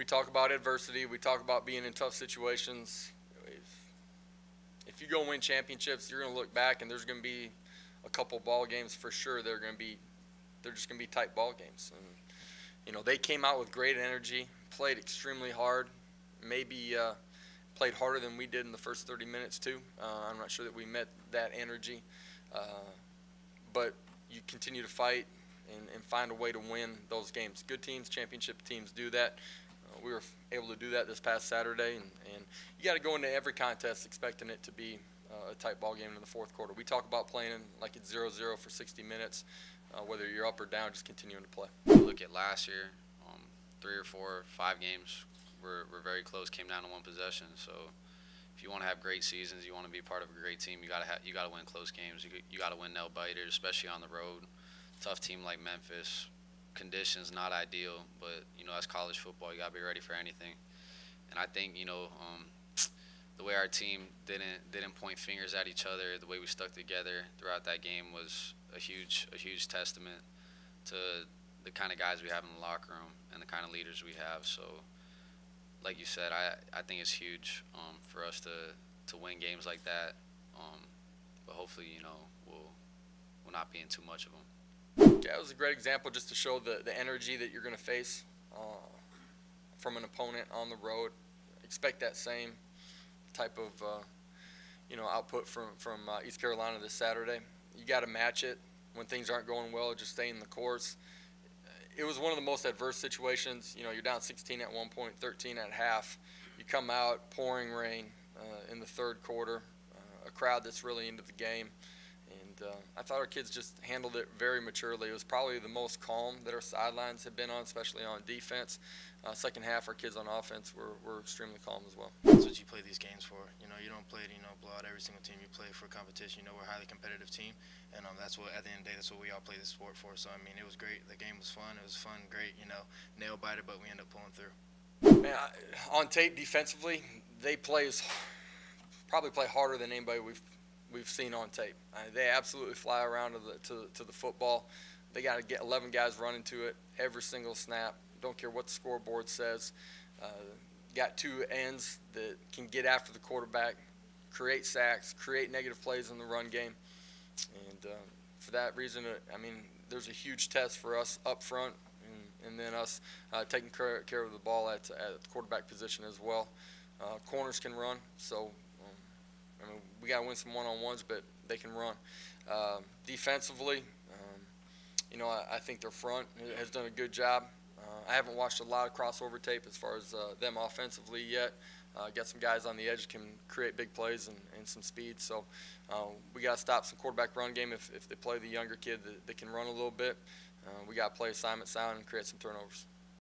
we talk about adversity. We talk about being in tough situations. If you go win championships, you're going to look back and there's going to be a couple ball games for sure. They're just going to be tight ball games. And you know, they came out with great energy, played extremely hard, maybe played harder than we did in the first 30 minutes too. I'm not sure that we met that energy, but you continue to fight and find a way to win those games. Good teams, championship teams do that. We were able to do that this past Saturday, and you got to go into every contest expecting it to be a tight ball game in the fourth quarter. We talk about playing like it's 0-0 for 60 minutes, whether you're up or down, just continuing to play. You look at last year, 3 or 4 or 5 games were very close, came down to one possession. So if you want to have great seasons, you want to be part of a great team, you got to win close games. You got to win nail biters, especially on the road. Tough team like Memphis. Conditions not ideal, but you know, that's college football. You gotta be ready for anything. And I think, you know, the way our team didn't point fingers at each other, the way we stuck together throughout that game was a huge testament to the kind of guys we have in the locker room and the kind of leaders we have. So, like you said, I think it's huge for us to win games like that. But hopefully, you know, we'll not be in too much of them. Yeah, it was a great example just to show the energy that you're going to face from an opponent on the road. Expect that same type of you know, output from East Carolina this Saturday. You got to match it when things aren't going well. Just stay in the course. It was one of the most adverse situations. You know, you're down 16 at one point, 13 at half. You come out, pouring rain in the third quarter, a crowd that's really into the game. I thought our kids just handled it very maturely. It was probably the most calm that our sidelines have been on, especially on defense. Second half, our kids on offense were extremely calm as well. That's what you play these games for. You know, you don't play to, you know, blow out every single team. You play for competition. You know, we're a highly competitive team, and that's what, at the end of the day, that's what we all play this sport for. So, I mean, it was great. The game was fun. It was fun, great, you know, nail-biter, but we ended up pulling through. Man, on tape, defensively, they probably play harder than anybody we've seen on tape. They absolutely fly around to the football. They got to get 11 guys running to it every single snap. Don't care what the scoreboard says. Got 2 ends that can get after the quarterback, create sacks, create negative plays in the run game. And for that reason, I mean, there's a huge test for us up front, and then us taking care of the ball at the quarterback position as well. Corners can run, so I mean, we got to win some one-on-ones, but they can run. Defensively, you know, I think their front has done a good job. I haven't watched a lot of crossover tape as far as them offensively yet. Got some guys on the edge that can create big plays and some speed. So we got to stop some quarterback run game if they play the younger kid that can run a little bit. We got to play assignment sound and create some turnovers.